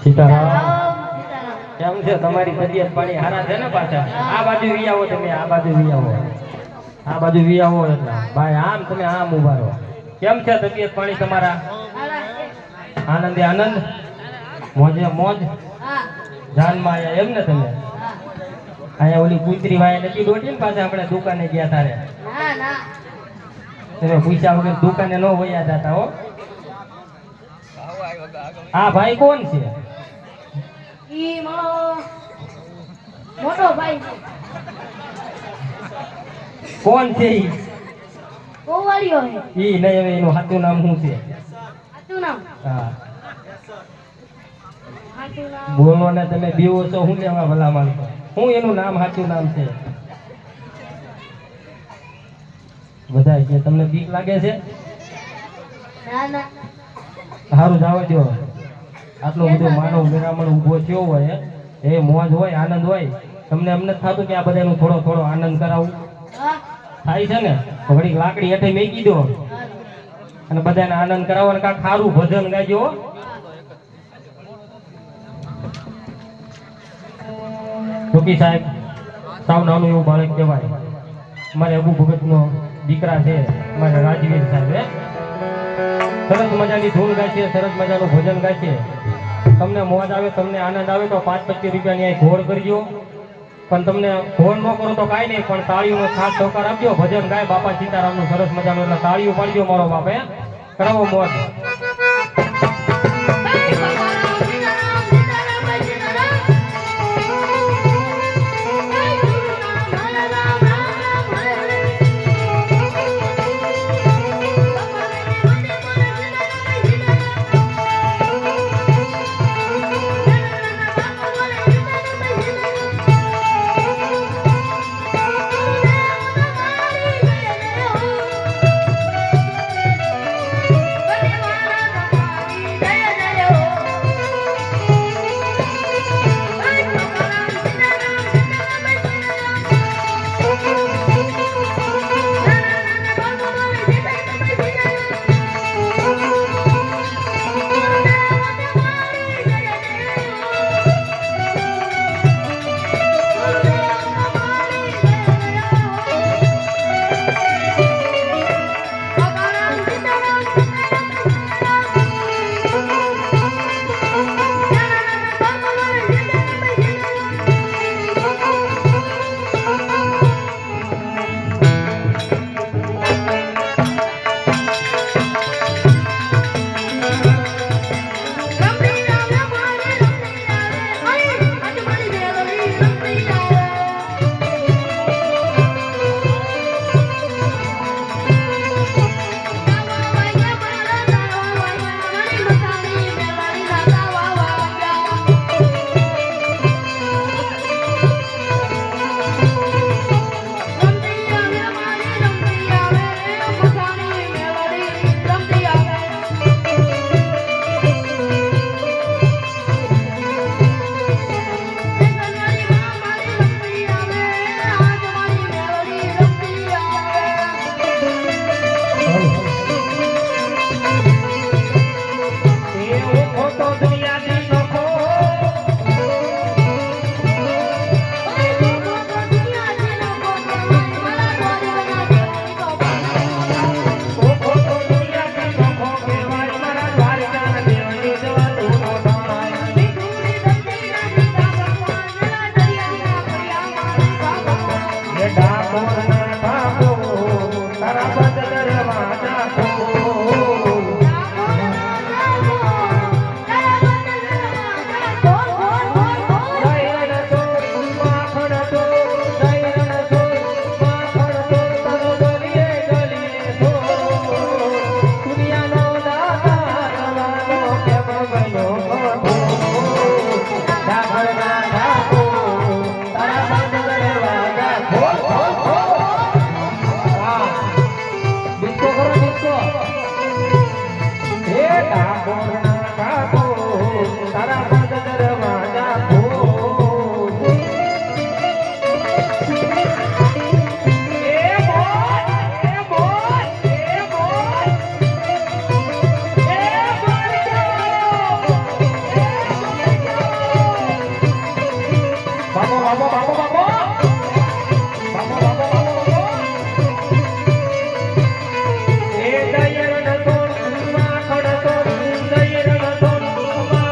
સીતારામ કેમ છે તમારી તબિયત પાણી હારા છે ને પાછા આ બાજુ વી આવો તમે આ બાજુ વી આવો એટલે ભાઈ આમ તમે આમ ઉભા રહો કેમ છે તબિયત પાણી તમારા આનંદે આનંદ મોજે મોજ જાનમાં આયા એમ ને તમે અહીંયા ઓલી કૂતરી વાય નથી દોડી ને પાછા આપણે દુકાને ગયા તારે તમે પૂછ્યા વગર દુકાને ન વયા જતા હો આ ભાઈ કોણ છે ઈ મોટો ભાઈ છે કોણ છે ઈ કોવાળિયો છે ઈ નહીં હવે એનું સાચું નામ શું છે સાચું નામ હા સાચું નામ બોલો ને તમે બીવો છો હું લેવા ભલા માણસો હું એનું નામ સાચું નામ છે બધા કે તમને બીક લાગે છે ના ના સારું જવા દો આટલો બધો માનવ મેરામણ ઉભો થયો હોય એ મોજ હોય આનંદ હોય તમને એમ નથી થતું કે આ બધાનો થોડો થોડો આનંદ કરાવું થાય છે ને તો ઘડીક લાકડી હેઠે મેકી દો અને બધાને આનંદ કરાવો અને કાંઈક સારું ભજન ગાજો ટોકી સાહેબ સાવ નાનું એવું બાળક કહેવાય અમારે અબુ ભગતનો દીકરા છે અમારે રાજવીર સાહેબ સરસ મજાની ધૂન ગાય છે સરસ મજાનું ભજન ગાય છે તમને મોજ આવે તમને આનંદ આવે તો 5-25 રૂપિયાની અહીં ઘોડ કરજો પણ તમને ઘોડ ન કરો તો કાંઈ નહીં પણ તાળીઓનો ખાસ સહકાર આપજો ભજન ગાય બાપા સીતારામનું સરસ મજાનું એટલે તાળીઓ પાડજો મારો બાપે કરાવો મોજ તારા